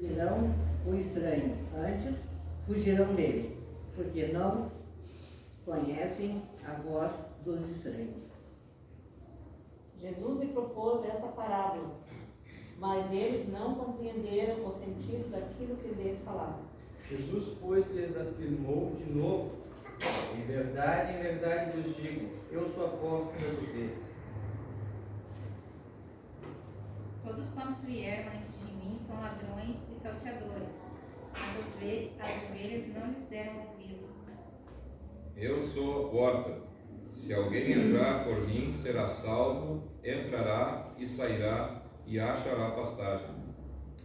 Dirão o estranho, antes fugirão dele, porque não conhecem a voz dos estranhos. Jesus lhe propôs esta parábola, mas eles não compreenderam o sentido daquilo que lhes falava. Jesus, pois, lhes afirmou de novo: em verdade vos digo, eu sou a porta das ovelhas. Todos quantos vieram antes de mim são ladrões e salteadores, mas as ovelhas não lhes deram ouvido. Eu sou a porta. Se alguém entrar por mim, será salvo, entrará e sairá e achará pastagem.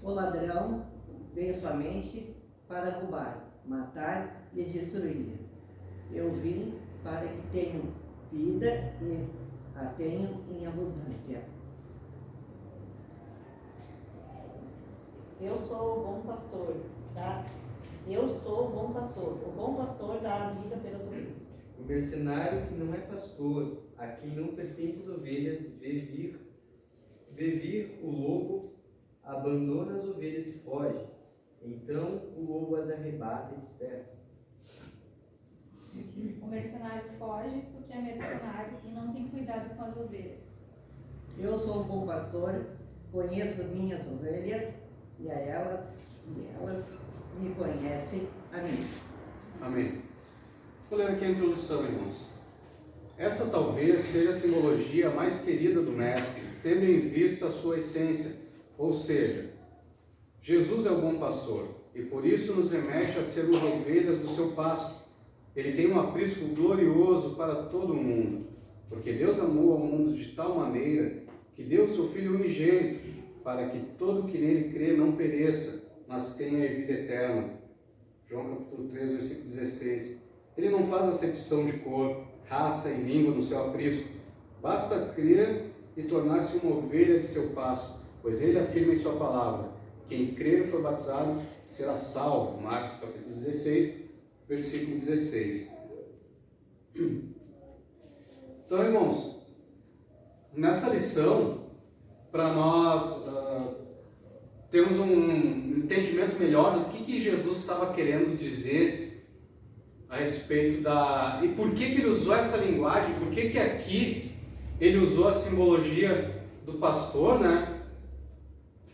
O ladrão veio somente para roubar, matar e destruir. Eu vim para que tenham vida e a tenham em abundância. Eu sou o bom pastor, o bom pastor dá a vida pelas ovelhas. O mercenário que não é pastor, a quem não pertence as ovelhas, vê vir o lobo, abandona as ovelhas e foge. Então o lobo as arrebata e dispersa. O mercenário foge porque é mercenário e não tem cuidado com as ovelhas. Eu sou o bom pastor, conheço minhas ovelhas e elas me conhecem a mim. Amém. Vou ler aqui a introdução, irmãos. Essa talvez seja a simbologia mais querida do Mestre, tendo em vista a sua essência, ou seja, Jesus é o bom pastor e por isso nos remete a sermos ovelhas do seu pasto. Ele tem um aprisco glorioso para todo o mundo, porque Deus amou ao mundo de tal maneira que deu o seu Filho unigênito, para que todo que nele crê não pereça, mas tenha a vida eterna. João capítulo 3, versículo 16. Ele não faz acepção de cor, raça e língua no seu aprisco. Basta crer e tornar-se uma ovelha de seu pasto, pois ele afirma em sua palavra: quem crer e for batizado será salvo. Marcos capítulo 16, versículo 16. Então, irmãos, nessa lição, para nós termos um entendimento melhor do que Jesus estava querendo dizer a respeito e por que ele usou essa linguagem, por que aqui ele usou a simbologia do pastor, né?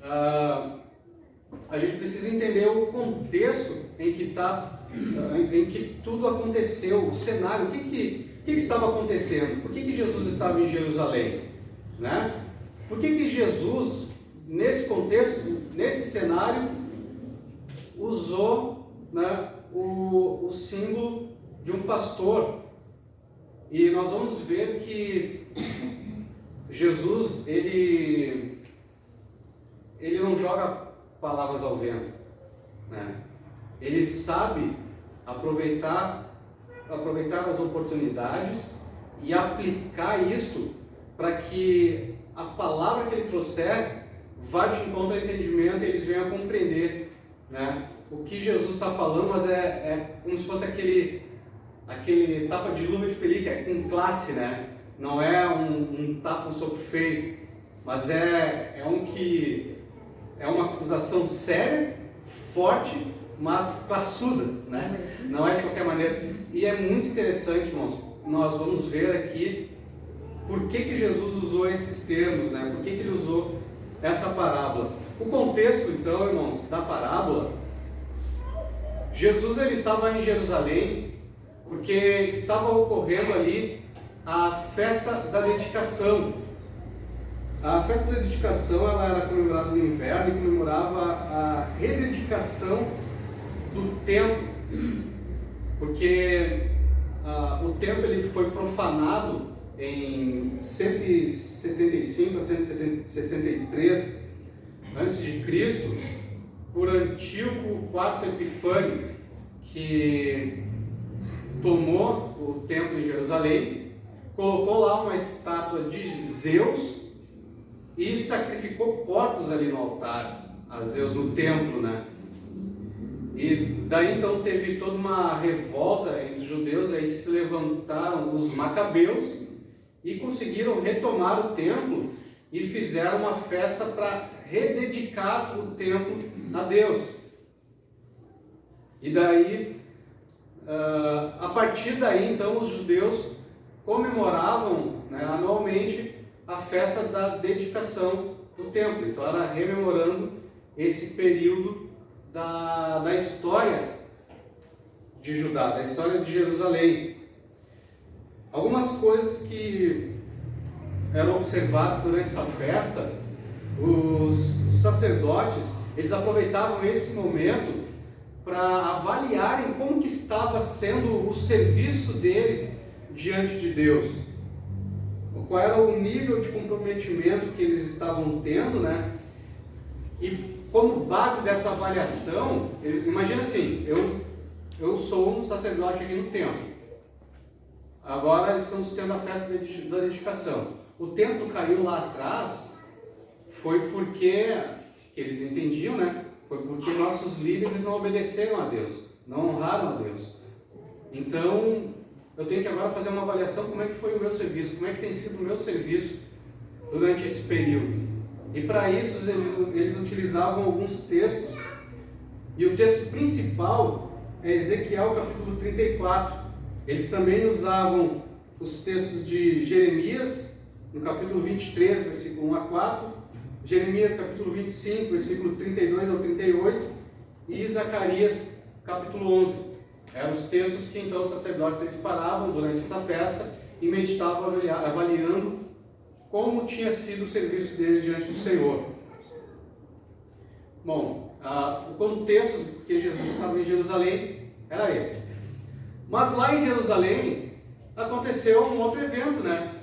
A gente precisa entender o contexto em que tudo aconteceu, o cenário, o que estava acontecendo, por que Jesus estava em Jerusalém, né? Por que Jesus, nesse contexto, nesse cenário, usou, né, o símbolo de um pastor? E nós vamos ver que Jesus, ele não joga palavras ao vento, né? Ele sabe aproveitar as oportunidades e aplicar isto para que a palavra que ele trouxer vá de encontro ao entendimento e eles venham a compreender, né, o que Jesus está falando, mas é como se fosse aquele tapa de luva de pelica, é com classe, né? Não é um tapa, um soco feio, mas é uma acusação séria, forte, mas classuda, né? Não é de qualquer maneira. E é muito interessante, irmãos, nós vamos ver aqui por que Jesus usou esses termos, né? Por que ele usou essa parábola. O contexto, então, irmãos, da parábola, Jesus ele estava em Jerusalém porque estava ocorrendo ali a festa da dedicação. A festa da dedicação ela era comemorada no inverno e comemorava a rededicação do templo, porque o templo ele foi profanado em 175 a 163 a.C. por Antíoco IV Epifânes, que tomou o templo em Jerusalém, colocou lá uma estátua de Zeus e sacrificou porcos ali no altar, a Zeus no templo, né? E daí então teve toda uma revolta entre os judeus, aí se levantaram os macabeus e conseguiram retomar o templo e fizeram uma festa para rededicar o templo a Deus. E daí, a partir daí, então, os judeus comemoravam, né, anualmente a festa da dedicação do templo. Então, era rememorando esse período da história de Judá, da história de Jerusalém. Algumas coisas que eram observadas durante essa festa, os sacerdotes, eles aproveitavam esse momento para avaliarem como que estava sendo o serviço deles diante de Deus. Qual era o nível de comprometimento que eles estavam tendo, né? E como base dessa avaliação, imagina assim, eu sou um sacerdote aqui no templo. Agora estamos tendo a festa da dedicação. O templo caiu lá atrás, foi porque eles entendiam, né? Foi porque nossos líderes não obedeceram a Deus, não honraram a Deus. Então, eu tenho que agora fazer uma avaliação como é que foi o meu serviço, como é que tem sido o meu serviço durante esse período. E para isso eles utilizavam alguns textos, e o texto principal é Ezequiel capítulo 34. Eles também usavam os textos de Jeremias, no capítulo 23, versículo 1 a 4, Jeremias capítulo 25, versículo 32 ao 38, e Zacarias capítulo 11. Eram os textos que então os sacerdotes eles paravam durante essa festa e meditavam avaliando como tinha sido o serviço deles diante do Senhor. Bom, o contexto que Jesus estava em Jerusalém era esse. Mas lá em Jerusalém aconteceu um outro evento, né?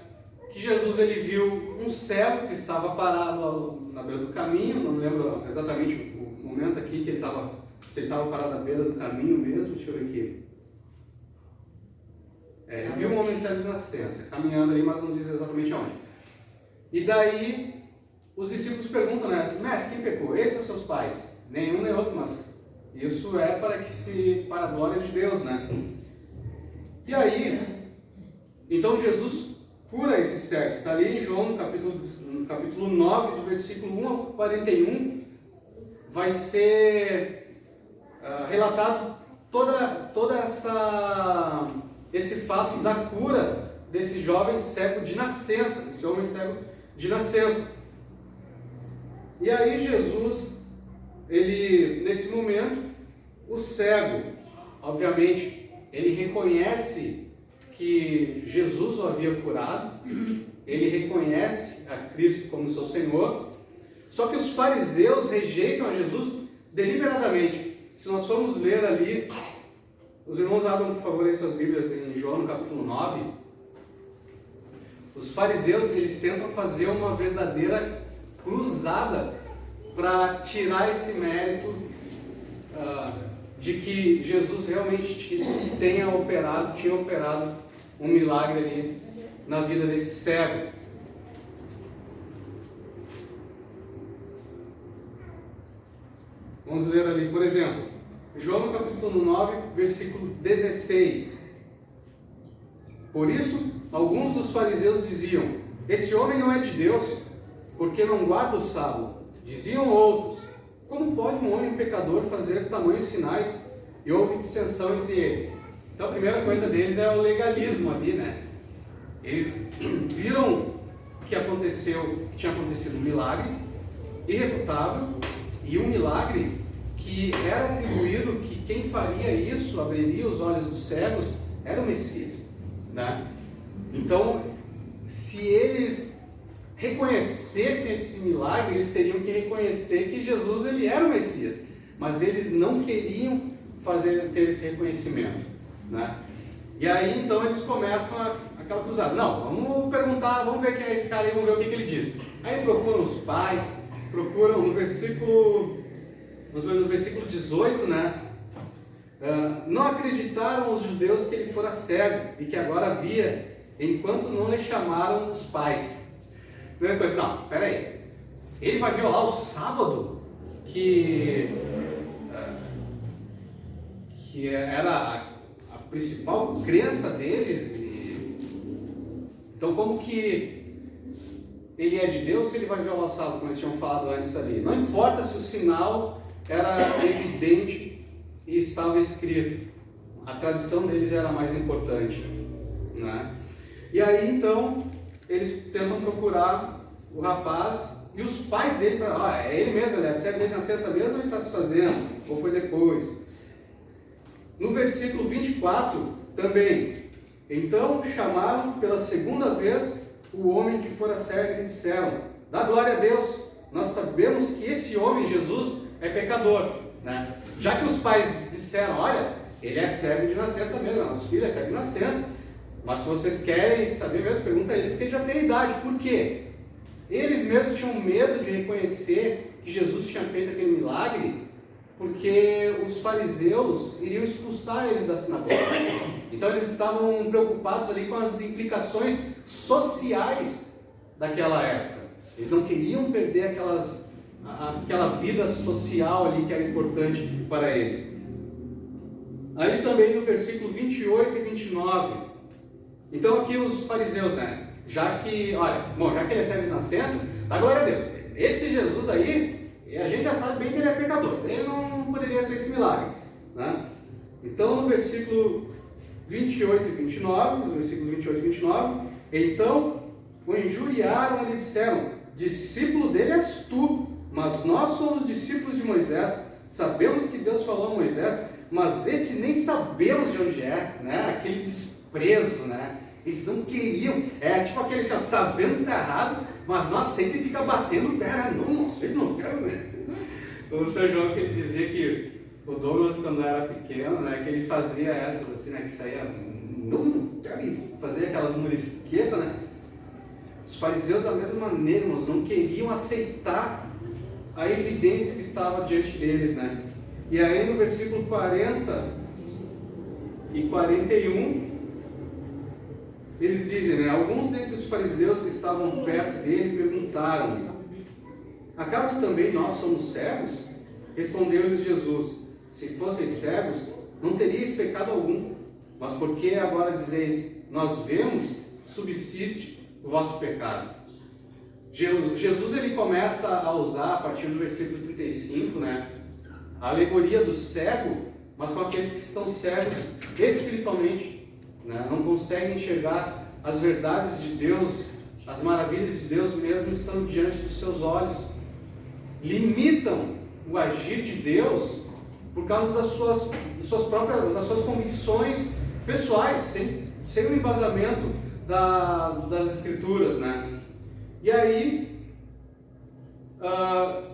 Que Jesus ele viu um cego que estava parado na beira do caminho, não me lembro exatamente o momento aqui que ele estava, se ele estava parado na beira do caminho mesmo, deixa eu ver aqui. Ele viu um homem cego de nascença, caminhando ali, mas não diz exatamente aonde. E daí os discípulos perguntam, né? Mestre, quem pecou? Esses são seus pais? Nenhum nem outro, mas isso é para a glória de Deus, né? E aí, então Jesus cura esse cego. Está ali em João, no capítulo 9, do versículo 1 ao 41, vai ser relatado toda esse fato da cura desse jovem cego de nascença, desse homem cego de nascença. E aí Jesus, nesse momento, o cego, obviamente, ele reconhece que Jesus o havia curado, ele reconhece a Cristo como seu Senhor, só que os fariseus rejeitam a Jesus deliberadamente. Se nós formos ler ali, os irmãos abram por favor aí suas Bíblias em João no capítulo 9, os fariseus eles tentam fazer uma verdadeira cruzada para tirar esse mérito de que Jesus realmente tinha operado um milagre ali na vida desse cego. Vamos ler ali, por exemplo, João no capítulo 9, versículo 16. Por isso, alguns dos fariseus diziam: este homem não é de Deus, porque não guarda o sábado. Diziam outros: como pode um homem pecador fazer tamanhos sinais? E houve dissensão entre eles. Então a primeira coisa deles é o legalismo ali, né? Eles viram que tinha acontecido um milagre irrefutável, e um milagre que era atribuído que quem faria isso, abriria os olhos dos cegos, era o Messias, né? Então, se eles reconhecessem esse milagre, eles teriam que reconhecer que Jesus ele era o Messias, mas eles não queriam ter esse reconhecimento, né? E aí então eles começam aquela cruzada. Não, vamos perguntar, vamos ver quem é esse cara e vamos ver o que ele diz. Aí procuram os pais, procuram no versículo 18, né? Não acreditaram os judeus que ele fora cego e que agora via, enquanto não lhe chamaram os pais. Primeira coisa, não, peraí, ele vai violar o sábado, que era a principal crença deles. Então como que ele é de Deus se ele vai violar o sábado, como eles tinham falado antes ali? Não importa se o sinal era evidente e estava escrito. A tradição deles era a mais importante, né? E aí então eles tentam procurar o rapaz e os pais dele, é ele mesmo, ele recebe desde nascença mesmo ou ele está se fazendo? Ou foi depois? No versículo 24 também, então chamaram pela segunda vez o homem que fora cego e lhe disseram: dá glória a Deus, nós sabemos que esse homem, Jesus, é pecador, né? Já que os pais disseram: olha, ele é cego de nascença mesmo, nosso filho é cego de nascença, mas se vocês querem saber mesmo, pergunta a ele, porque ele já tem idade. Por quê? Eles mesmos tinham medo de reconhecer que Jesus tinha feito aquele milagre, porque os fariseus iriam expulsar eles da sinagoga. Então eles estavam preocupados ali com as implicações sociais daquela época. Eles não queriam perder aquela vida social ali que era importante para eles. Aí também no versículo 28 e 29. Então aqui os fariseus, né? Já que ele é cego de nascença, dá glória a Deus. Esse Jesus aí, a gente já sabe bem que ele é pecador. Ele não poderia ser esse milagre, né? Então no versículo 28 e 29, os versículos 28 e 29, então o injuriaram e lhe disseram: discípulo dele és tu, mas nós somos discípulos de Moisés, sabemos que Deus falou a Moisés, mas esse nem sabemos de onde é, né? Aquele desprezo, né? Eles não queriam, tipo aquele assim, tá vendo que tá errado, mas não aceita e fica batendo o pé, não aceita, não quero. O Sr. João, que ele dizia que o Douglas, quando era pequeno, né, que ele fazia essas assim, né, que saía, não quero, fazia aquelas murisquetas, né? Os fariseus da mesma maneira, irmãos, não queriam aceitar a evidência que estava diante deles, né? E aí no versículo 40 e 41, eles dizem, né? Alguns dentre os fariseus que estavam perto dele perguntaram-lhe: acaso também nós somos cegos? Respondeu-lhes Jesus: se fosseis cegos, não teríeis pecado algum, mas por que agora dizeis, nós vemos, subsiste o vosso pecado? Jesus ele começa a usar, a partir do versículo 35, né, a alegoria do cego, mas com aqueles que estão cegos espiritualmente, né, não conseguem enxergar as verdades de Deus, as maravilhas de Deus mesmo estando diante dos seus olhos. Limitam o agir de Deus por causa das suas convicções pessoais, sem o embasamento das Escrituras, né? E aí,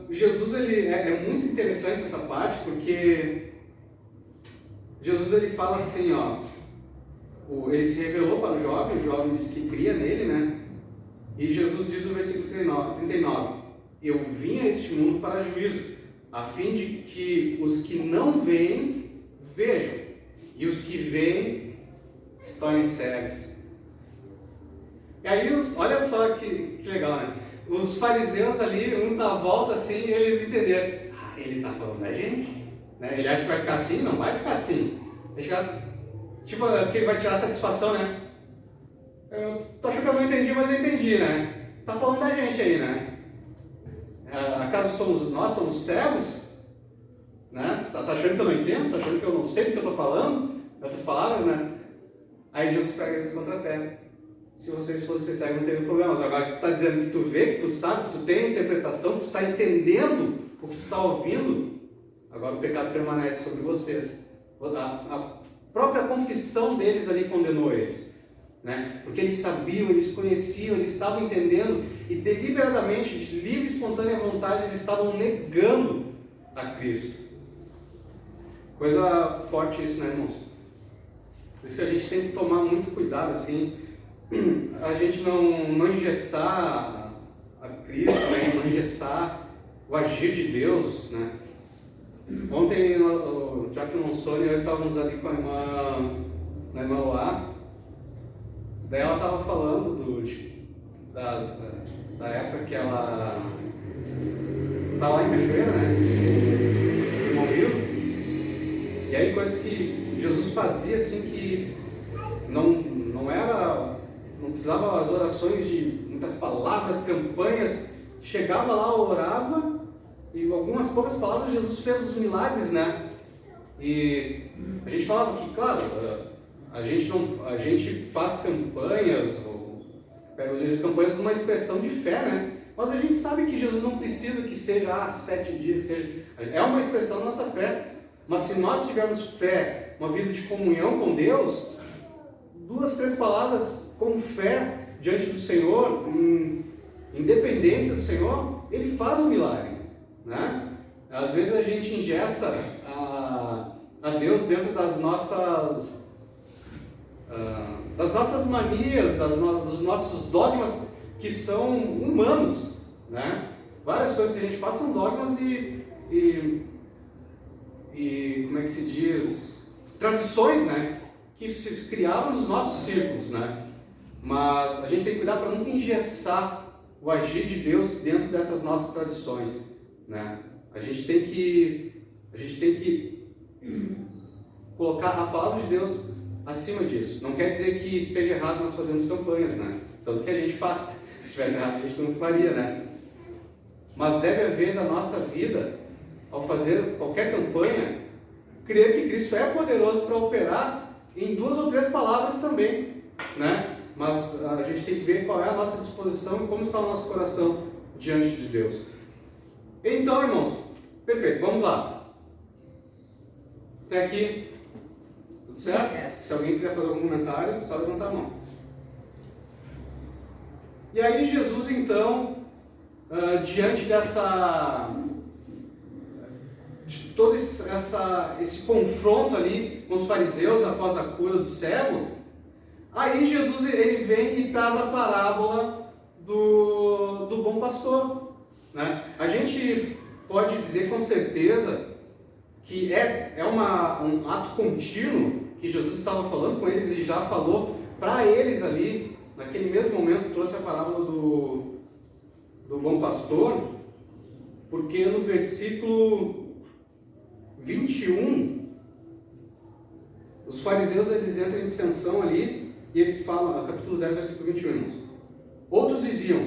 Jesus ele é muito interessante essa parte, porque Jesus ele fala assim, ele se revelou para o jovem disse que cria nele, né? E Jesus diz no versículo 39, eu vim a este mundo para juízo, a fim de que os que não veem, vejam, e os que veem se tornem cegos. E aí, olha só que legal, né? Os fariseus ali, uns na volta assim, eles entenderam, ele está falando da gente, né? Ele acha que vai ficar assim, não vai ficar assim. Tipo, que ele vai tirar satisfação, né? Tu achou que eu não entendi, mas eu entendi, né? Tá falando da gente aí, né? Acaso nós somos cegos? Né? Tá achando que eu não entendo? Tá achando que eu não sei do que eu tô falando? Em outras palavras, né? Aí Jesus pega eles contra a pé. Se vocês fossem cegos, não teria problema. Mas agora tu tá dizendo que tu vê, que tu sabe, que tu tem a interpretação, que tu está entendendo o que tu está ouvindo, agora o pecado permanece sobre vocês. A própria confissão deles ali condenou eles, né? Porque eles sabiam, eles conheciam, eles estavam entendendo e deliberadamente, de livre e espontânea vontade, eles estavam negando a Cristo. Coisa forte isso, né, irmãos? Por isso que a gente tem que tomar muito cuidado, assim, a gente não engessar a Cristo, né? Não engessar o agir de Deus, né? Ontem o Tiago Monsoni e eu estávamos ali com a irmã Loá, daí ela estava falando da época que ela estava lá em Cachoeira, né? Irmão Rio. E aí coisas que Jesus fazia assim que não precisava as orações de muitas palavras, campanhas, chegava lá, orava em algumas poucas palavras, Jesus fez os milagres, né? E a gente falava que, claro, a gente faz campanhas, ou pega às vezes campanhas como uma expressão de fé, né? Mas a gente sabe que Jesus não precisa que seja 7 dias, é uma expressão da nossa fé. Mas se nós tivermos fé, uma vida de comunhão com Deus, 2, 3 palavras com fé diante do Senhor, em dependência do Senhor, Ele faz o milagre, né? Às vezes a gente engessa a Deus dentro das nossas manias, dos nossos dogmas que são humanos, né? Várias coisas que a gente faz são dogmas e como é que se diz? Tradições, né? Que se criaram nos nossos círculos, né? Mas a gente tem que cuidar para nunca engessar o agir de Deus dentro dessas nossas tradições, né? A gente tem que colocar a palavra de Deus acima disso. Não quer dizer que esteja errado nós fazermos campanhas, né? Tanto que a gente faz. Se estivesse errado, a gente não faria, né? Mas deve haver na nossa vida, ao fazer qualquer campanha, crer que Cristo é poderoso para operar em 2 ou 3 palavras também, né? Mas a gente tem que ver qual é a nossa disposição e como está o nosso coração diante de Deus. Então, irmãos, perfeito, vamos lá. Até aqui, tudo certo? Se alguém quiser fazer algum comentário, é só levantar a mão. E aí Jesus, então, diante de todo esse confronto ali com os fariseus após a cura do cego, aí Jesus ele vem e traz a parábola do bom pastor, né? A gente pode dizer com certeza que é um ato contínuo que Jesus estava falando com eles e já falou para eles ali, naquele mesmo momento trouxe a parábola do bom pastor, porque no versículo 21, os fariseus eles entram em dissensão ali e eles falam, capítulo 10, versículo 21, irmãos. Outros diziam,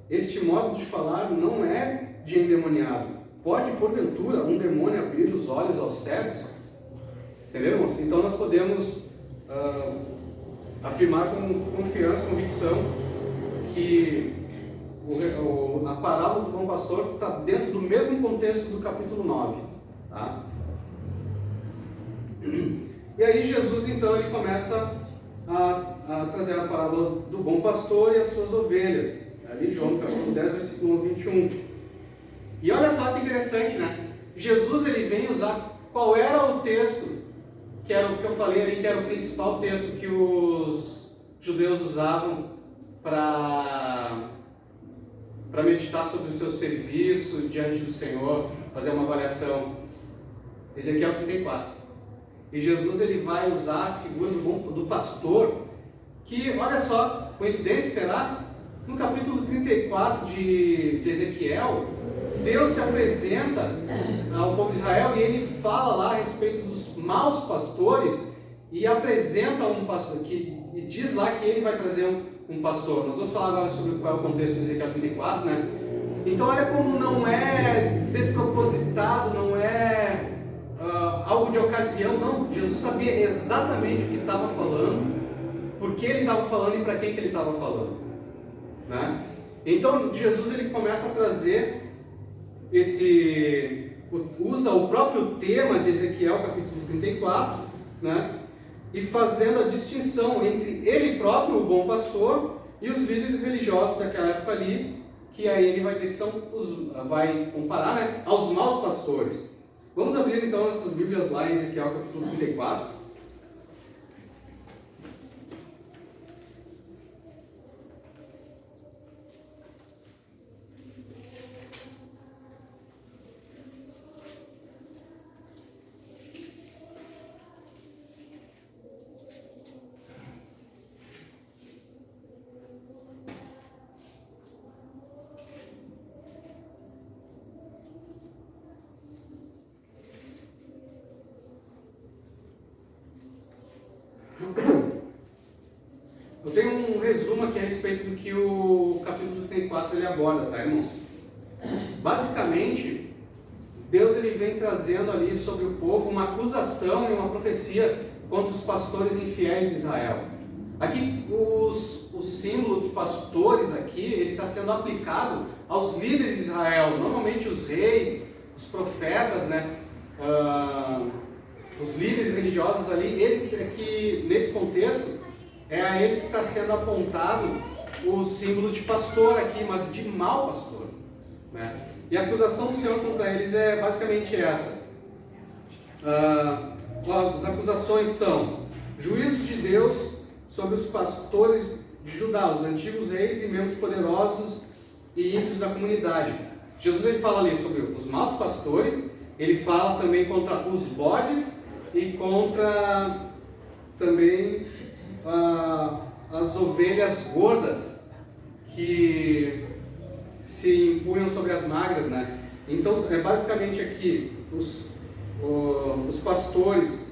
este modo de falar não é de endemoniado. Pode, porventura, um demônio abrir os olhos aos cegos? Entendeu, irmãos? Então nós podemos afirmar com confiança, convicção, que a parábola do bom pastor está dentro do mesmo contexto do capítulo 9. Tá? E aí Jesus, então, ele começa a trazer a parábola do bom pastor e as suas ovelhas. Ali, João, capítulo 10, versículo 21. E olha só que interessante, né? Jesus, ele vem usar qual era o texto, que era o que eu falei ali, que era o principal texto que os judeus usavam para meditar sobre o seu serviço diante do Senhor, fazer uma avaliação. Ezequiel 34. E Jesus ele vai usar a figura do pastor, que, olha só, coincidência será? No capítulo 34 de Ezequiel, Deus se apresenta ao povo de Israel e ele fala lá a respeito dos maus pastores e apresenta um pastor, e diz lá que ele vai trazer um pastor. Nós vamos falar agora sobre qual é o contexto de Ezequiel 34, né? Então olha como não é despropositado, não é algo de ocasião, não. Jesus sabia exatamente o que estava falando, por que ele estava falando e para quem que ele estava falando, né? Então Jesus ele começa a trazer usa o próprio tema de Ezequiel capítulo 34, né? E fazendo a distinção entre ele próprio, o bom pastor, e os líderes religiosos daquela época ali, que aí ele vai dizer que são vai comparar, né, aos maus pastores. Vamos abrir então essas Bíblias lá em Ezequiel capítulo 34. Eu tenho um resumo aqui a respeito do que o capítulo 34 ele aborda, tá, irmãos? Basicamente, Deus ele vem trazendo ali sobre o povo uma acusação e uma profecia contra os pastores infiéis de Israel. Aqui o símbolo de pastores aqui, ele está sendo aplicado aos líderes de Israel, normalmente os reis, os profetas, né? Os líderes religiosos ali, eles aqui, nesse contexto, é a eles que está sendo apontado o símbolo de pastor aqui, mas de mau pastor, né? E a acusação do Senhor contra eles é basicamente essa. As acusações são juízos de Deus sobre os pastores de Judá, os antigos reis e membros poderosos e ímpios da comunidade. Jesus ele fala ali sobre os maus pastores, ele fala também contra os bodes e contra também as ovelhas gordas que se impunham sobre as magras, né? Então é basicamente aqui os pastores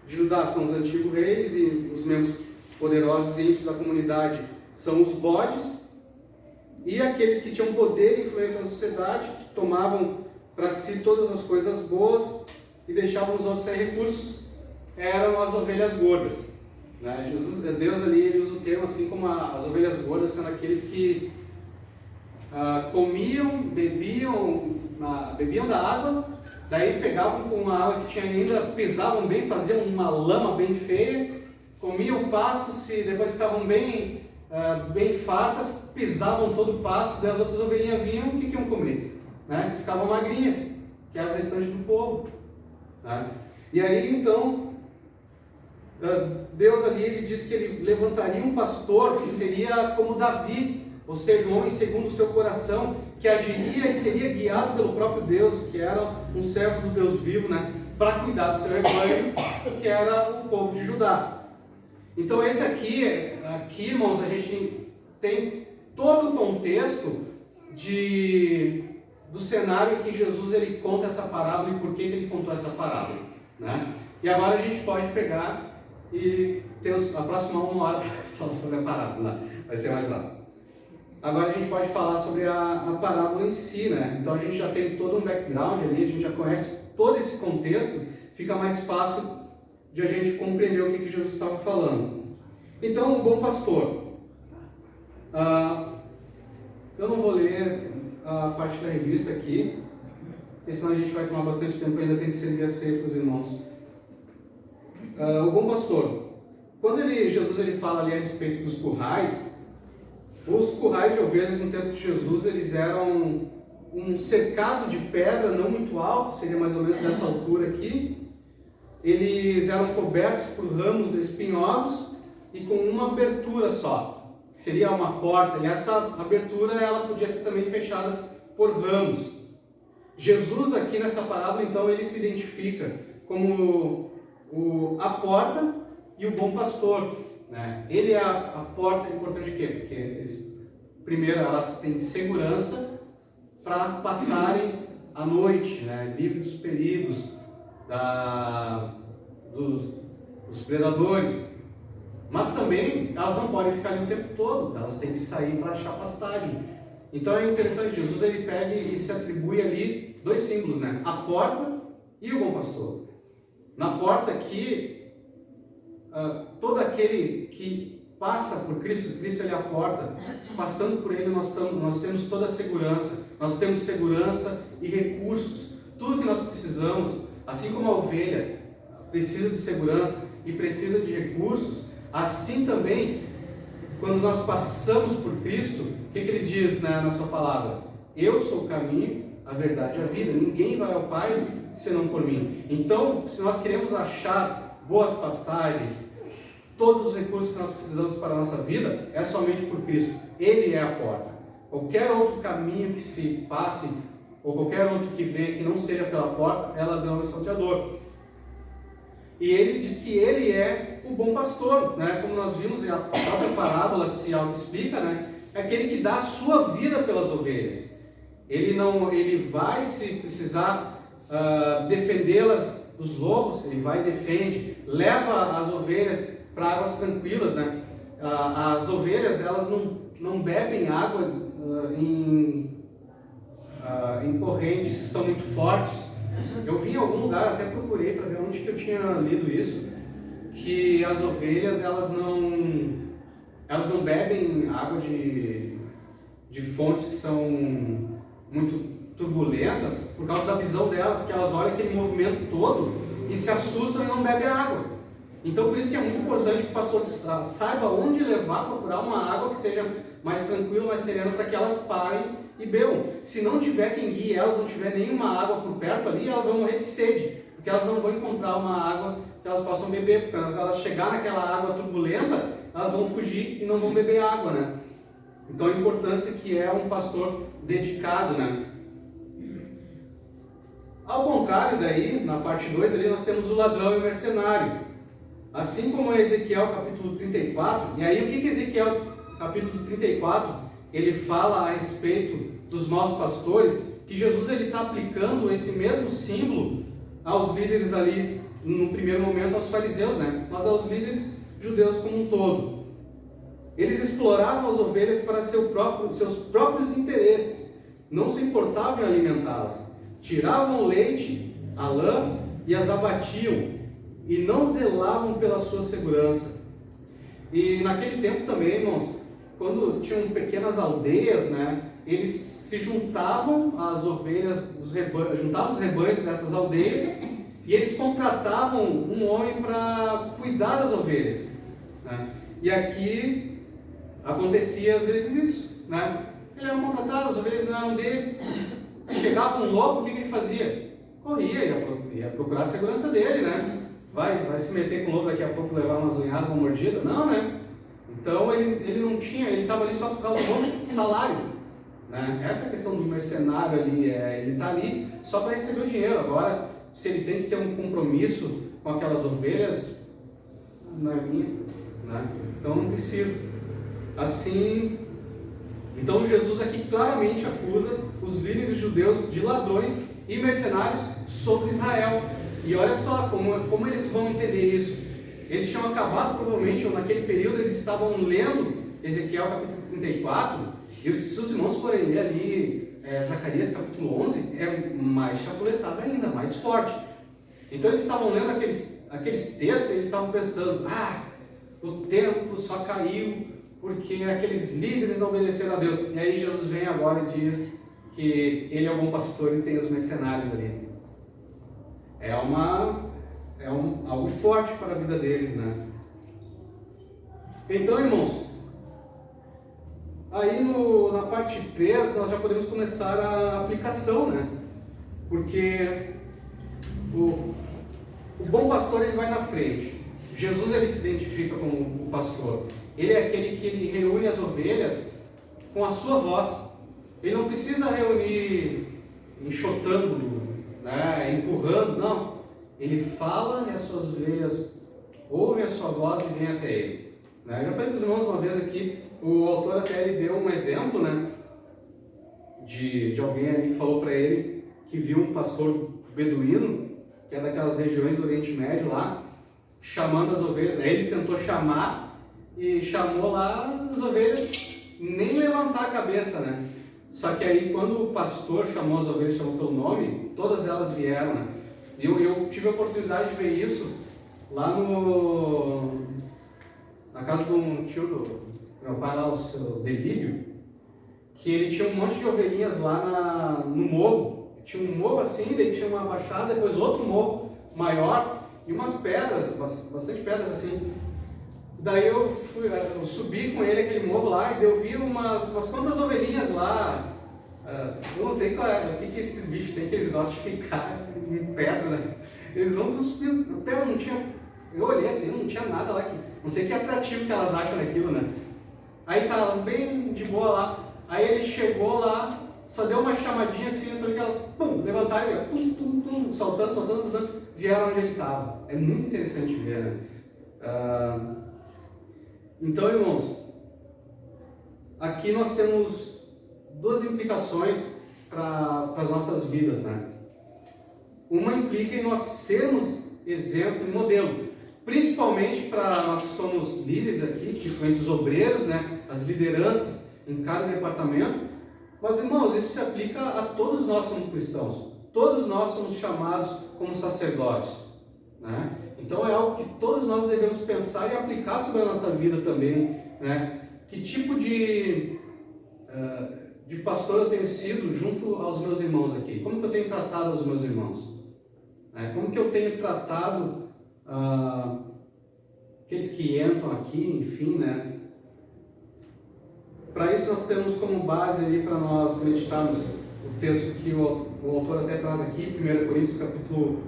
de Judá são os antigos reis e os membros poderosos e ímpios da comunidade são os bodes, e aqueles que tinham poder e influência na sociedade, que tomavam para si todas as coisas boas e deixavam os outros sem recursos, eram as ovelhas gordas, né? Deus ali ele usa o termo assim como as ovelhas gordas sendo aqueles que comiam, bebiam da água, daí pegavam com a água que tinha ainda, pisavam bem, faziam uma lama bem feia, comiam o pasto, depois que estavam bem fartas, pisavam todo o pasto, daí as outras ovelhinhas vinham, o que iam comer? Né? Ficavam magrinhas, que era o restante do povo. Né? E aí então, Deus ali ele diz que ele levantaria um pastor que seria como Davi, ou seja, um homem segundo o seu coração, que agiria e seria guiado pelo próprio Deus, que era um servo do Deus vivo, né, para cuidar do seu rebanho, que era o povo de Judá. Então esse aqui, irmãos, a gente tem todo o contexto do cenário em que Jesus ele conta essa parábola e por que ele contou essa parábola, né? E agora a gente pode pegar e ter a próxima 1 hora para falar sobre a parábola, né? Vai ser mais rápido. Agora a gente pode falar sobre a parábola em si, né? Então a gente já tem todo um background ali, a gente já conhece todo esse contexto, fica mais fácil de a gente compreender o que Jesus estava falando. Então, o bom pastor. Eu não vou ler a parte da revista aqui, porque senão a gente vai tomar bastante tempo e ainda tem que servir a ceia para os irmãos. O bom pastor. Quando Jesus ele fala ali a respeito dos currais, os currais de ovelhas no tempo de Jesus, eles eram um cercado de pedra não muito alto, seria mais ou menos dessa altura aqui. Eles eram cobertos por ramos espinhosos e com uma abertura só, que seria uma porta, e essa abertura ela podia ser também fechada por ramos. Jesus aqui nessa parábola, então, ele se identifica como a porta e o bom pastor, né? Ele é a porta, é importante o quê? Porque primeiro elas têm segurança para passarem a noite, né? Livres dos perigos, dos predadores, mas também elas não podem ficar ali o tempo todo, elas têm que sair para achar pastagem. Então é interessante, Jesus ele pega e se atribui ali 2 símbolos, né? A porta e o bom pastor. Na porta aqui, todo aquele que passa por Cristo, Cristo ele é a porta, passando por ele nós temos toda a segurança, nós temos segurança e recursos, tudo que nós precisamos, assim como a ovelha precisa de segurança e precisa de recursos, assim também, quando nós passamos por Cristo, o que ele diz na sua palavra? Eu sou o caminho, a verdade e a vida, ninguém vai ao Pai senão por mim. Então, se nós queremos achar boas pastagens, todos os recursos que nós precisamos para a nossa vida, é somente por Cristo. Ele é a porta. Qualquer outro caminho que se passe, ou qualquer outro que venha que não seja pela porta, é ladrão e salteador. E ele diz que ele é o bom pastor, né? Como nós vimos, e a própria parábola se auto-explica, né? É aquele que dá a sua vida pelas ovelhas. Ele vai, se precisar defendê-las dos lobos, ele vai e defende, leva as ovelhas para águas tranquilas, né? As ovelhas, elas não bebem água em correntes que são muito fortes, Eu vi em algum lugar, até procurei para ver onde que eu tinha lido isso, que as ovelhas elas não bebem água de fontes que são muito turbulentas por causa da visão delas, que elas olham aquele movimento todo e se assustam e não bebem a água. Então por isso que é muito importante que o pastor saiba onde levar, procurar uma água que seja mais tranquila, mais serena, para que elas parem e bebam. Se não tiver quem guie elas, não tiver nenhuma água por perto ali, elas vão morrer de sede, porque elas não vão encontrar uma água que elas possam beber, porque quando elas chegar naquela água turbulenta, elas vão fugir e não vão beber água, né? Então a importância que é um pastor dedicado, né? Ao contrário daí, na parte 2 ali, nós temos o ladrão e o mercenário. Assim como em Ezequiel capítulo 34, e aí o que Ezequiel capítulo 34, ele fala a respeito dos maus pastores, que Jesus está aplicando esse mesmo símbolo aos líderes ali, no primeiro momento aos fariseus, né? Mas aos líderes judeus como um todo. Eles exploravam as ovelhas para seus próprios interesses, não se importavam em alimentá-las. Tiravam o leite, a lã e as abatiam, e não zelavam pela sua segurança. E naquele tempo também, irmãos, quando tinham pequenas aldeias, né, eles se juntavam às ovelhas, juntavam os rebanhos dessas aldeias, e eles contratavam um homem para cuidar das ovelhas, né? E aqui acontecia às vezes isso, né? Ele era contratado, as ovelhas não eram dele. Chegava um lobo, o que ele fazia? Corria, ia procurar a segurança dele, né? Vai se meter com o lobo daqui a pouco, levar umas unhadas, uma mordida? Não, né? Então ele não tinha, ele estava ali só por causa do salário, né? Essa questão do mercenário ali, ele está ali só para receber o dinheiro. Agora, se ele tem que ter um compromisso com aquelas ovelhas, não é minha, né? Então não precisa. Assim, então Jesus aqui claramente acusa os líderes judeus de ladrões e mercenários sobre Israel. E olha só como eles vão entender isso. Eles tinham acabado, provavelmente, naquele período, eles estavam lendo Ezequiel capítulo 34, e se os irmãos forem ler ali Zacarias capítulo 11, é mais chapuletado ainda, mais forte. Então eles estavam lendo aqueles textos e eles estavam pensando, o templo só caiu porque aqueles líderes não obedeceram a Deus. E aí Jesus vem agora e diz que ele é o bom pastor e tem os mercenários ali. Algo forte para a vida deles, né? Então, irmãos, aí na parte 3 nós já podemos começar a aplicação, né? Porque o bom pastor, ele vai na frente. Jesus, ele se identifica como o pastor. Ele é aquele que ele reúne as ovelhas com a sua voz. Ele não precisa reunir enxotando, né, empurrando, não. Ele fala e as suas ovelhas ouvem a sua voz e vêm até ele. Né? Eu já falei para os irmãos uma vez aqui, o autor até ele deu um exemplo, né, de alguém ali que falou para ele que viu um pastor beduíno, que é daquelas regiões do Oriente Médio lá, chamando as ovelhas. Aí ele tentou chamar e chamou lá as ovelhas, nem levantar a cabeça, né? Só que aí quando o pastor chamou as ovelhas, chamou pelo nome, todas elas vieram, né? Eu tive a oportunidade de ver isso lá na casa de um tio do meu pai, lá, o seu Delírio, que ele tinha um monte de ovelhinhas lá no morro. Tinha um morro assim, daí tinha uma baixada, depois outro morro maior e umas pedras, bastante pedras assim. Daí eu subi com ele aquele morro lá e eu vi umas quantas ovelhinhas lá. Eu não sei qual é, o que esses bichos têm que eles gostam de ficar em pedra, né? Eles vão subindo, até não tinha. Eu olhei assim, não tinha nada lá que. Não sei que atrativo que elas acham naquilo, né? Aí tá, elas bem de boa lá. Aí ele chegou lá, só deu uma chamadinha assim, eu só vi que elas levantaram e saltando, vieram onde ele estava. É muito interessante ver, né? Então, irmãos, aqui nós temos duas implicações para as nossas vidas, né? Uma implica em nós sermos exemplo e modelo, principalmente para nós que somos líderes aqui, principalmente os obreiros, né? As lideranças em cada departamento. Mas, irmãos, isso se aplica a todos nós como cristãos. todos nós somos chamados como sacerdotes, né? Então é algo que todos nós devemos pensar e aplicar sobre a nossa vida também, né? Que tipo de pastor eu tenho sido junto aos meus irmãos aqui? Como que eu tenho tratado os meus irmãos? Como que eu tenho tratado aqueles que entram aqui, enfim, né? Para isso nós temos como base ali para nós meditarmos o texto que o autor até traz aqui, 1 Coríntios capítulo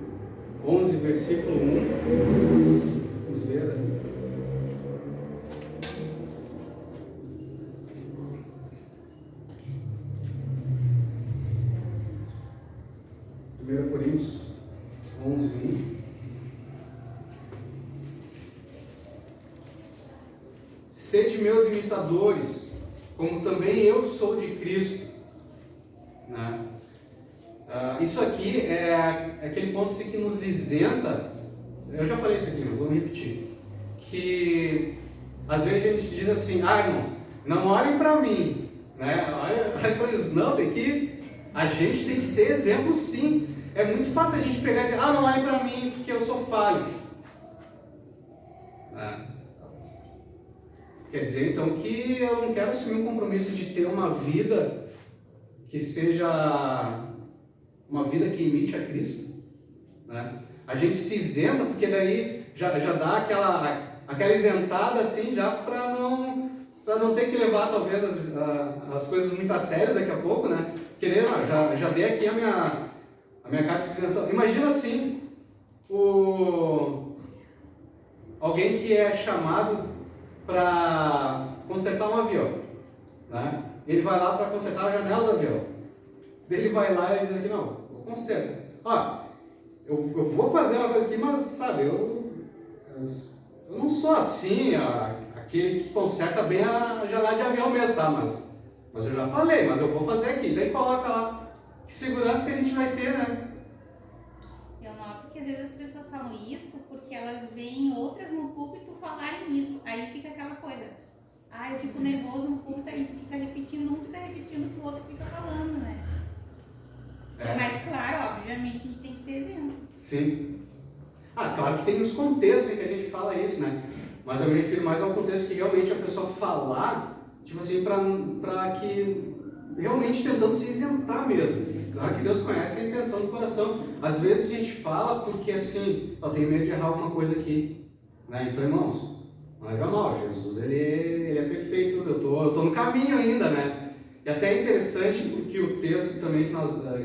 11, versículo 1. Vamos ver, né? Coríntios 11, 1. Sede meus imitadores, como também eu sou de Cristo. Né? Isso aqui é aquele ponto assim, que nos isenta. Eu já falei isso aqui, mas vou me repetir. Que às vezes a gente diz assim: irmãos, não olhem para mim, né? Olha para eles, não, a gente tem que ser exemplo, sim. É muito fácil a gente pegar e dizer: não olhem para mim porque eu sou falho. Quer dizer então que eu não quero assumir um compromisso de ter uma vida que seja uma vida que imite a Cristo, né? A gente se isenta porque daí já dá aquela isentada assim, já para não ter que levar talvez as coisas muito a sério daqui a pouco, né? Porque já dei aqui a minha carta de isenção. Imagina assim, alguém que é chamado para consertar um avião, né? Ele vai lá para consertar a janela do avião. Ele vai lá e diz aqui: não, eu conserto. Eu vou fazer uma coisa aqui, mas sabe, eu não sou assim, aquele que conserta bem a janela de avião mesmo, tá? Mas eu já falei, mas eu vou fazer aqui. Daí coloca lá. Que segurança que a gente vai ter, né? Eu noto que às vezes as pessoas falam isso porque elas veem outras no púlpito falarem isso. Aí fica aquela coisa: eu fico nervoso no púlpito, aí fica repetindo, um fica repetindo o que o outro fica falando, né? Mas claro, obviamente a gente tem que ser exemplo. Sim. Claro que tem uns contextos em que a gente fala isso, né? Mas eu me refiro mais ao contexto que realmente a pessoa falar, tipo assim, para que realmente tentando se isentar mesmo. Claro que Deus conhece a intenção do coração. Às vezes a gente fala porque assim, eu tenho medo de errar alguma coisa aqui, né? Então, irmãos, não leva mal, Jesus ele é perfeito, eu tô no caminho ainda, né? E até é interessante porque o texto também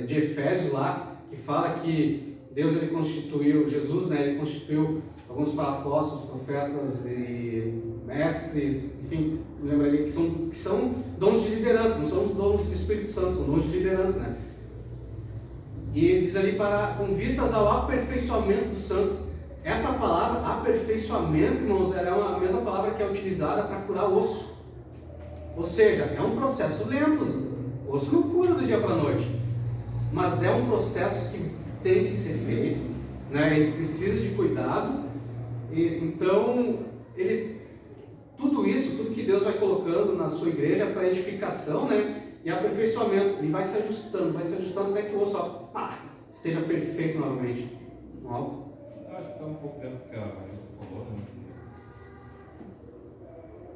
de Efésios lá, que fala que Deus ele constituiu, Jesus, né, ele constituiu alguns para apóstolos, profetas e mestres, enfim, lembra ali que são dons de liderança, não são os dons do Espírito Santo, são dons de liderança, né? E ele diz ali com vistas ao aperfeiçoamento dos santos. Essa palavra aperfeiçoamento, irmãos, ela é a mesma palavra que é utilizada para curar osso. Ou seja, é um processo lento. O osso não cura do dia para a noite, mas é um processo que tem que ser feito, né? Ele precisa de cuidado. Então, tudo que Deus vai colocando na sua igreja é para edificação, né? E aperfeiçoamento. Ele vai se ajustando até que o osso esteja perfeito novamente. Eu acho que está um pouco dentro do que a Marisa falou, né?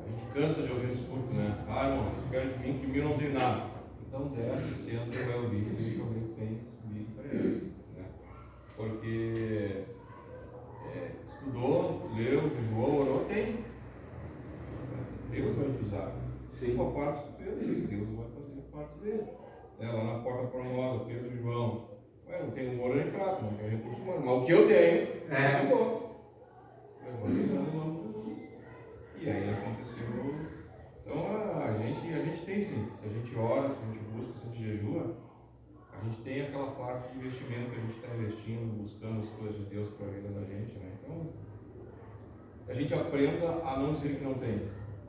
A gente cansa de ouvir discurso, né? Irmão, espera de mim que mim não tem nada. Então desce, senta e vai ouvir, e deixa alguém que tem subir para ele, né? Porque estudou, leu, jejuou, orou, tem. Deus vai te usar. Sim. A parte que tu fez, Deus vai fazer a parte dele. Lá na porta formosa, Pedro e João. Não tenho ouro nem prata, não tenho recurso humano, mas o que eu tenho, eu dou. Eu vou ligando em nome de Jesus. E aí aconteceu. Então a gente tem sim, se a gente ora, se a gente busca, se a gente jejua, a gente tem aquela parte de investimento que a gente está investindo, buscando as coisas de Deus para a vida da gente, né? Então, a gente aprenda a não dizer que não tem.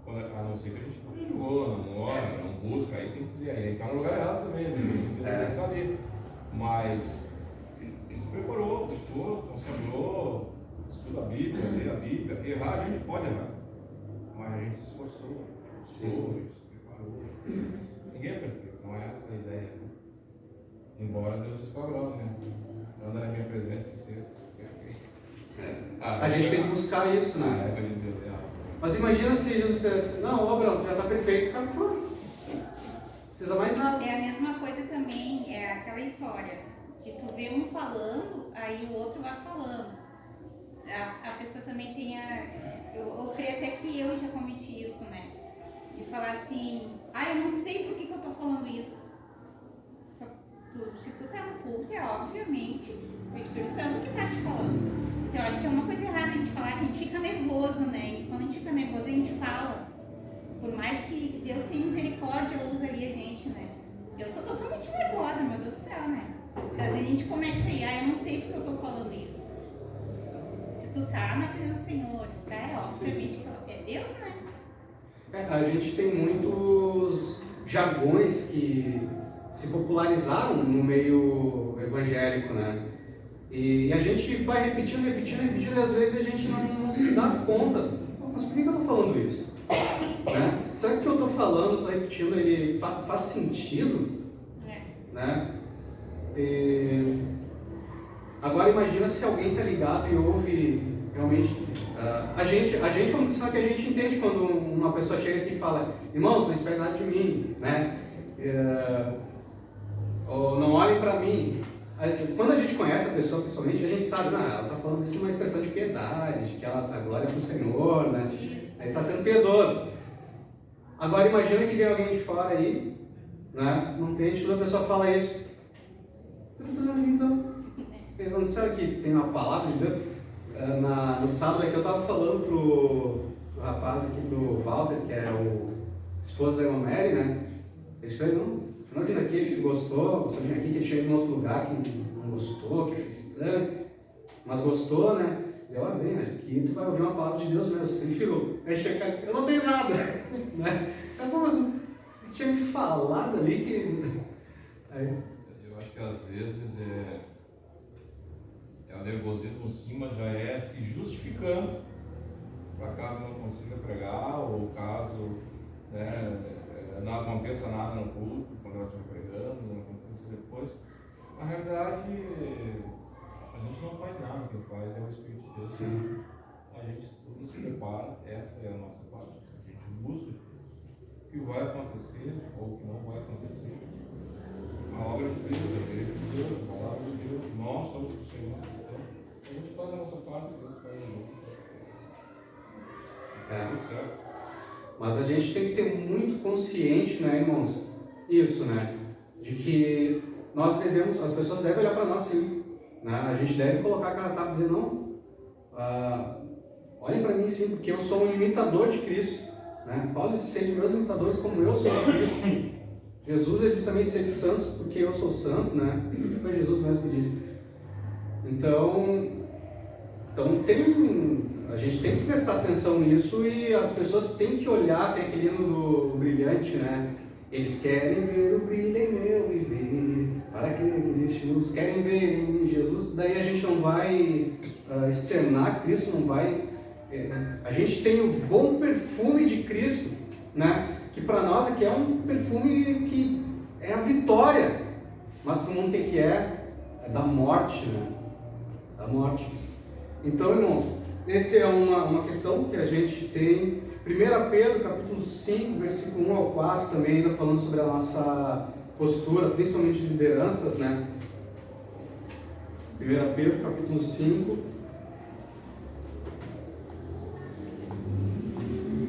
A não ser que a gente não jejuou, não ora, não busca, aí tem que dizer, aí está no lugar errado também, né? Está ali. Mas se preparou, buscou, consagrou, estuda a Bíblia, lê a Bíblia. Errar, a gente pode errar, mas a gente se esforçou, se preparou. Ninguém é perfeito, não é essa a ideia, né? Embora Deus diz Abraão, né? Anda na minha presença e ser perfeito. A gente tem que buscar isso, A né? régua de Deus é alta. Mas imagina se Jesus dissesse, não, Abraão, tu já está perfeito, cara, pô, precisa mais nada. É a mesma coisa também, é aquela história que tu vê um falando, aí o outro vai falando. A pessoa também tem eu creio até que eu já cometi isso, né? De falar assim, eu não sei por que eu tô falando isso. Se tu tá no culto, é obviamente o Espírito Santo que tá te falando. Então eu acho que é uma coisa errada a gente falar, que a gente fica nervoso, né? E quando a gente fica nervoso, a gente fala. Por mais que Deus tenha misericórdia, usaria a gente, né? Eu sou totalmente nervosa, meu Deus do céu, né? Às vezes a gente começa aí, eu não sei porque eu tô falando isso. Se tu tá na presença do Senhor, obviamente que é Deus, né? A gente tem muitos jargões que se popularizaram no meio evangélico, né? E a gente vai repetindo, e às vezes a gente não se dá conta. Mas por que eu estou falando isso? Né? Será que o que eu estou falando, estou repetindo, ele faz sentido? Né? Agora imagina se alguém está ligado e ouve realmente. A gente é uma pessoa que a gente entende quando uma pessoa chega aqui e fala, irmãos, não espere nada de mim, né? Ou não olhem para mim. Quando a gente conhece a pessoa pessoalmente, a gente sabe, ela está falando isso numa expressão de piedade, de que ela a glória é para o Senhor, né? Aí está sendo piedoso. Agora imagina que vem alguém de fora aí, né? Não tem, toda pessoa fala isso. O que eu estou fazendo aqui então? Pensando, será que tem uma palavra de Deus? No sábado aqui eu estava falando pro rapaz aqui, pro Walter, que é o esposo da irmã Mary, né? Ele falou, não vindo aqui, ele se gostou, você vem aqui que ele chegou em outro lugar que não gostou, que achou estranho, mas gostou, né? Vem, aqui tu vai ouvir uma palavra de Deus mesmo, sem filo. Aí chega e eu não tenho nada, né? Ela falou, mas tinha me falado ali que... Aí... Eu acho que às vezes o nervosismo sim, mas já é se justificando para caso não consiga pregar ou caso não aconteça nada no culto, quando ela estiver pregando, não aconteça depois. Na realidade, a gente não faz nada, quem faz é o Espírito de Deus. Sim. A gente estuda, se prepara, essa é a nossa parte. A gente busca o que vai acontecer ou o que não vai acontecer. A obra de Deus, a igreja de Deus, a palavra de Deus, nós somos o Senhor. Então, a gente faz a nossa parte, Deus faz a nossa. Tudo certo. Mas a gente tem que ter muito consciente, né, irmãos? Isso, né? De que nós devemos, as pessoas devem olhar para nós sim. Né? A gente deve colocar a cara a tapa e dizer, não, olhem para mim sim, porque eu sou um imitador de Cristo. Né? Paulo diz, sede meus imitadores como eu sou de Cristo. Jesus ele diz também, sede santos porque eu sou santo, né? Foi Jesus mesmo que disse. Então a gente tem que prestar atenção nisso e as pessoas têm que olhar, tem aquele hino do Brilhante, né? Eles querem ver o brilho em meu viver, para que existe luz, querem ver em mim Jesus. Daí a gente não vai externar Cristo, não vai... a gente tem o bom perfume de Cristo, né? Que para nós aqui é um perfume que é a vitória, mas para o mundo que é da morte, né? Da morte. Então, irmãos, essa é uma questão que a gente tem. 1 Pedro, capítulo 5, versículo 1 ao 4, também ainda falando sobre a nossa postura, principalmente de lideranças, né? 1 Pedro, capítulo 5,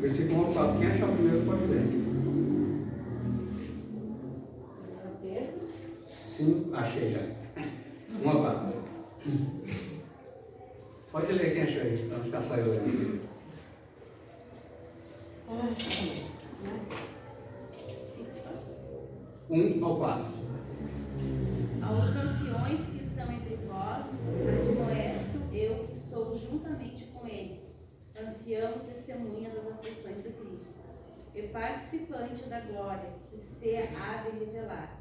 versículo 1 ao 4. Quem achar o primeiro pode ler. Pedro? Sim, achei já. 1 ao 4. Pode ler quem achou aí, para não ficar só eu lendo. Um ao 4. Aos anciões que estão entre vós, admoesto eu que sou juntamente com eles, ancião e testemunha das aflições de Cristo, e participante da glória que se há de revelar.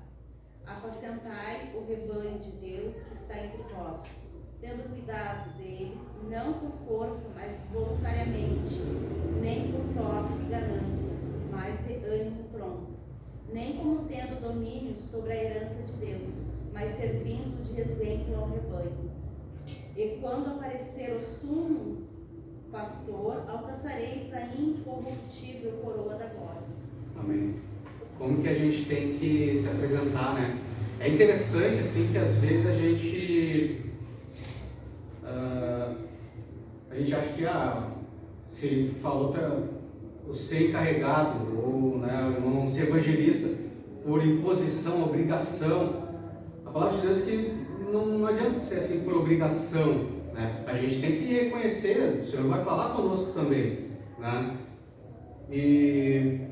Apacentai o rebanho de Deus que está entre vós, tendo cuidado dele, não por força, mas voluntariamente, nem por toque de ganância, mas de ânimo pronto, nem como tendo domínio sobre a herança de Deus, mas servindo de exemplo ao rebanho. E quando aparecer o sumo pastor, alcançareis a incorruptível coroa da glória. Amém. Como que a gente tem que se apresentar, né? É interessante, assim, que às vezes a gente acha que, se falou para o ser encarregado, ou né, não ser evangelista, por imposição, obrigação. A palavra de Deus é que não adianta ser assim por obrigação, né? A gente tem que reconhecer, o Senhor vai falar conosco também, né?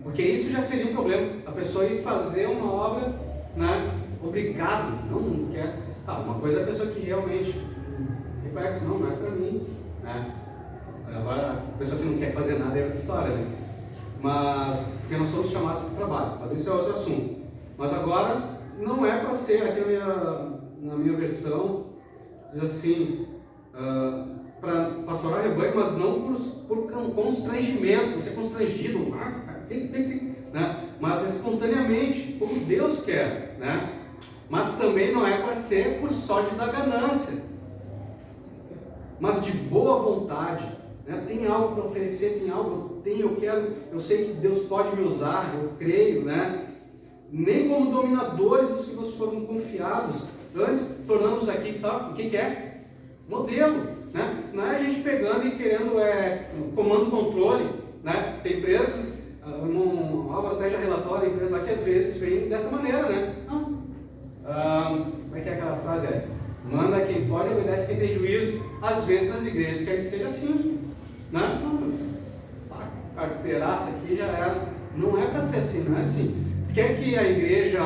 Porque isso já seria um problema, a pessoa ir fazer uma obra, né, obrigado, não quer. Uma coisa é a pessoa que realmente reconhece, não é para mim, né? Agora, a pessoa que não quer fazer nada é outra história, né? Mas, porque nós somos chamados para o trabalho, mas esse é outro assunto. Mas agora, não é para ser, aqui na minha versão, diz assim, para pastorar rebanho, mas não por constrangimento, ser constrangido, né? Mas espontaneamente, como Deus quer, né? Mas também não é para ser por sorte da ganância, mas de boa vontade, né? Tem algo para oferecer, tem algo, eu quero, eu sei que Deus pode me usar, eu creio, né? Nem como dominadores dos que vos foram confiados, antes tornamos aqui, tá? O que é? Modelo, né? Não é a gente pegando e querendo comando controle, né? Tem empresas, o Álvaro até já relatou, a empresa lá que às vezes vem dessa maneira, né? Não. Como é que é aquela frase? Manda quem pode, obedece quem tem juízo. Às vezes nas igrejas quer que seja assim, né? Carteiraço aqui já era. Não é para ser assim, não é assim. Quer que a igreja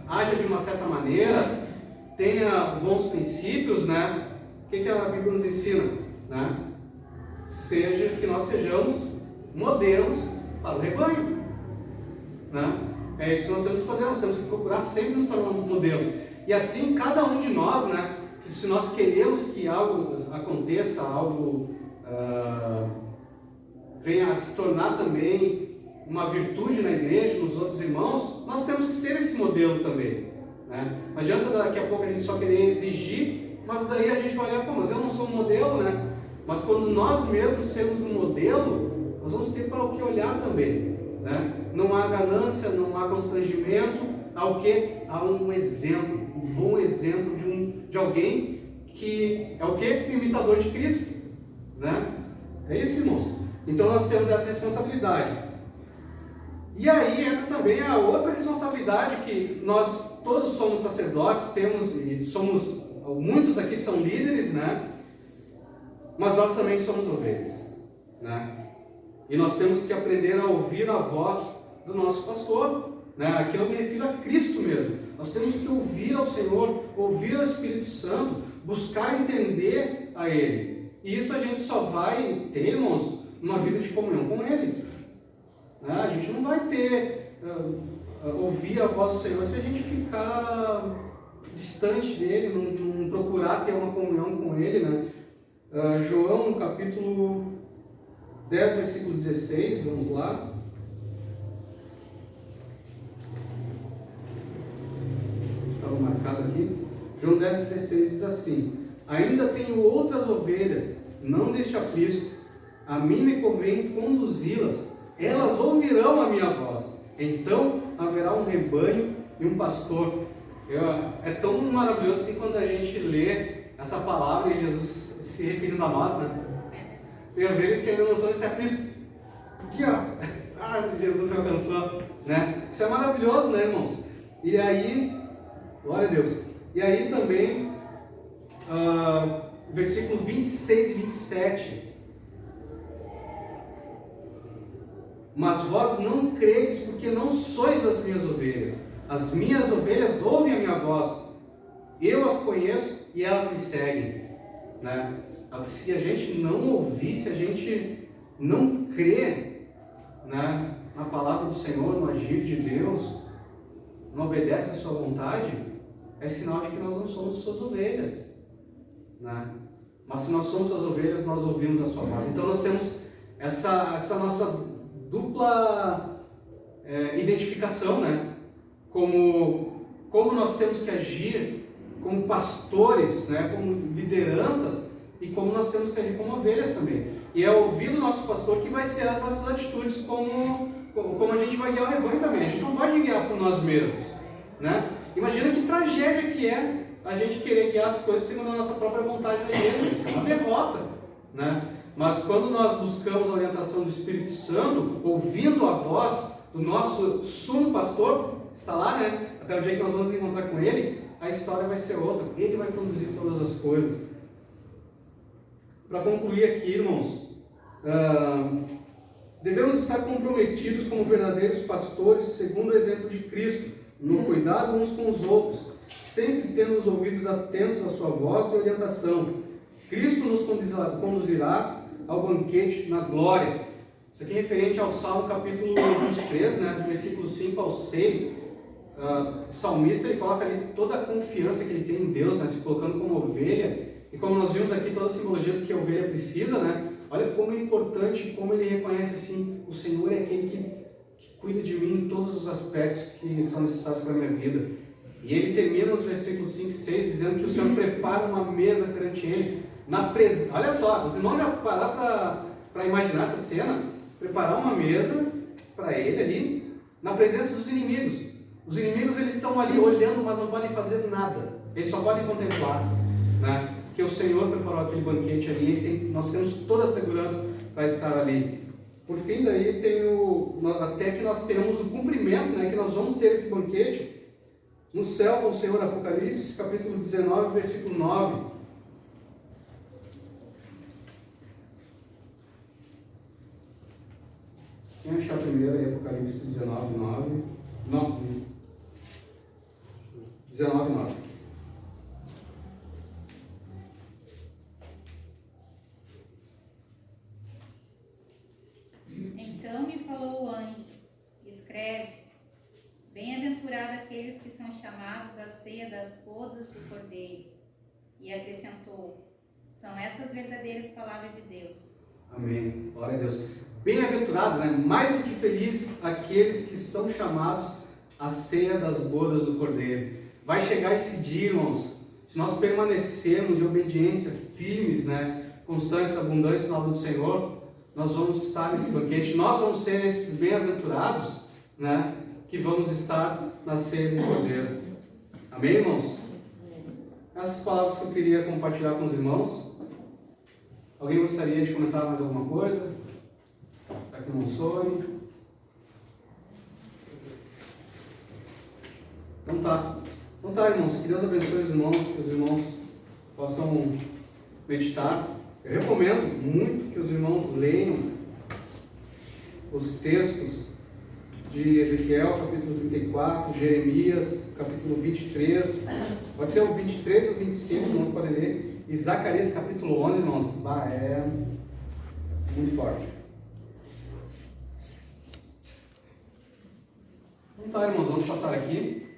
haja de uma certa maneira, tenha bons princípios, né? O que a Bíblia nos ensina, né? Que nós sejamos modelos para o rebanho, né? É isso que nós temos que fazer, nós temos que procurar sempre nos tornar modelos. E assim, cada um de nós, né? Que se nós queremos que algo aconteça, algo venha a se tornar também uma virtude na igreja, nos outros irmãos, nós temos que ser esse modelo também, né? Não adianta daqui a pouco a gente só querer exigir, mas daí a gente vai olhar, mas eu não sou um modelo, né? Mas quando nós mesmos sermos um modelo, nós vamos ter para o que olhar também, né? Não há ganância, não há constrangimento, há o quê? Há um exemplo, um bom exemplo de alguém que é o quê? O imitador de Cristo, né? É isso, irmãos. Então nós temos essa responsabilidade. E aí entra também a outra responsabilidade que nós todos somos sacerdotes, muitos aqui são líderes, né? Mas nós também somos ovelhas, né? E nós temos que aprender a ouvir a voz do nosso pastor, né? Aqui eu me refiro a Cristo mesmo. Nós temos que ouvir ao Senhor, ouvir ao Espírito Santo, buscar entender a Ele. E isso a gente só vai ter, irmãos, uma vida de comunhão com Ele. A gente não vai ouvir a voz do Senhor se a gente ficar distante dele, não procurar ter uma comunhão com Ele, né? João, no capítulo 10, versículo 16, vamos lá. Estava marcado aqui. João 10, 16 diz assim: ainda tenho outras ovelhas, não deste aprisco, a mim me convém conduzi-las, elas ouvirão a minha voz, então haverá um rebanho e um pastor. É tão maravilhoso assim quando a gente lê essa palavra e Jesus se referindo a nós, né? Tem ovelhas que ainda não são desse aprisco. Aqui, ó. Jesus me alcançou, né? Isso é maravilhoso, né, irmãos? E aí, glória a Deus. E aí também, versículo 26 e 27. Mas vós não credes porque não sois das minhas ovelhas. As minhas ovelhas ouvem a minha voz. Eu as conheço e elas me seguem, né? Se a gente não ouvir, se a gente não crer, né, na palavra do Senhor, no agir de Deus, não obedece à sua vontade, é sinal de que nós não somos suas ovelhas, né? Mas se nós somos suas ovelhas, nós ouvimos a sua voz. Então nós temos essa nossa dupla identificação, né? Como nós temos que agir como pastores, né, como lideranças, e como nós temos que agir como ovelhas também. E é ouvir o nosso pastor que vai ser as nossas atitudes, como a gente vai guiar o rebanho também. A gente não pode guiar por nós mesmos, né? Imagina que tragédia que é a gente querer guiar as coisas segundo a nossa própria vontade da igreja. Isso é uma derrota, né? Mas quando nós buscamos a orientação do Espírito Santo, ouvindo a voz do nosso sumo pastor, está lá, né? Até o dia que nós vamos encontrar com ele, a história vai ser outra. Ele vai conduzir todas as coisas. Para concluir aqui, irmãos, devemos estar comprometidos como verdadeiros pastores, segundo o exemplo de Cristo, no cuidado uns com os outros, sempre tendo os ouvidos atentos à sua voz e orientação. Cristo nos conduzirá ao banquete na glória. Isso aqui é referente ao Salmo capítulo 23, né, do versículo 5 ao 6. O salmista ele coloca ali toda a confiança que ele tem em Deus, né, se colocando como ovelha. E como nós vimos aqui toda a simbologia do que a ovelha precisa, né, olha como é importante, como ele reconhece assim, o Senhor é aquele que cuida de mim em todos os aspectos que são necessários para a minha vida. E ele termina nos versículos 5 e 6 dizendo que o Senhor prepara uma mesa perante ele. Olha só, os irmãos já pararam para imaginar essa cena? Preparar uma mesa para ele ali, na presença dos inimigos. Os inimigos eles estão ali olhando, mas não podem fazer nada. Eles só podem contemplar, né? Porque o Senhor preparou aquele banquete ali, nós temos toda a segurança para estar ali. Por fim, daí até que nós tenhamos o cumprimento, né? Que nós vamos ter esse banquete no céu com o Senhor. Apocalipse, capítulo 19, versículo 9. Quem achar primeiro aí, Apocalipse 19, 9. 19, 9. Então me falou o anjo, escreve, bem-aventurado aqueles que são chamados à ceia das bodas do Cordeiro. E acrescentou, são essas verdadeiras palavras de Deus. Amém. Glória a Deus. Bem-aventurados, né? Mais do que felizes aqueles que são chamados à ceia das bodas do Cordeiro. Vai chegar esse dia, irmãos, se nós permanecermos em obediência, firmes, né? Constantes, abundantes na obra do Senhor, nós vamos estar nesse banquete, nós vamos ser esses bem-aventurados, né? Que vamos estar na ceia do Cordeiro. Amém, irmãos? Essas palavras que eu queria compartilhar com os irmãos. Alguém gostaria de comentar mais alguma coisa? Para que não soe. Então tá, irmãos. Que Deus abençoe os irmãos, que os irmãos possam meditar. Eu recomendo muito que os irmãos leiam os textos de Ezequiel, capítulo 34, Jeremias, capítulo 23. Pode ser o 23 ou 25, os irmãos podem ler. E Zacarias, capítulo 11, irmãos. É muito forte. Então tá, irmãos, vamos passar aqui.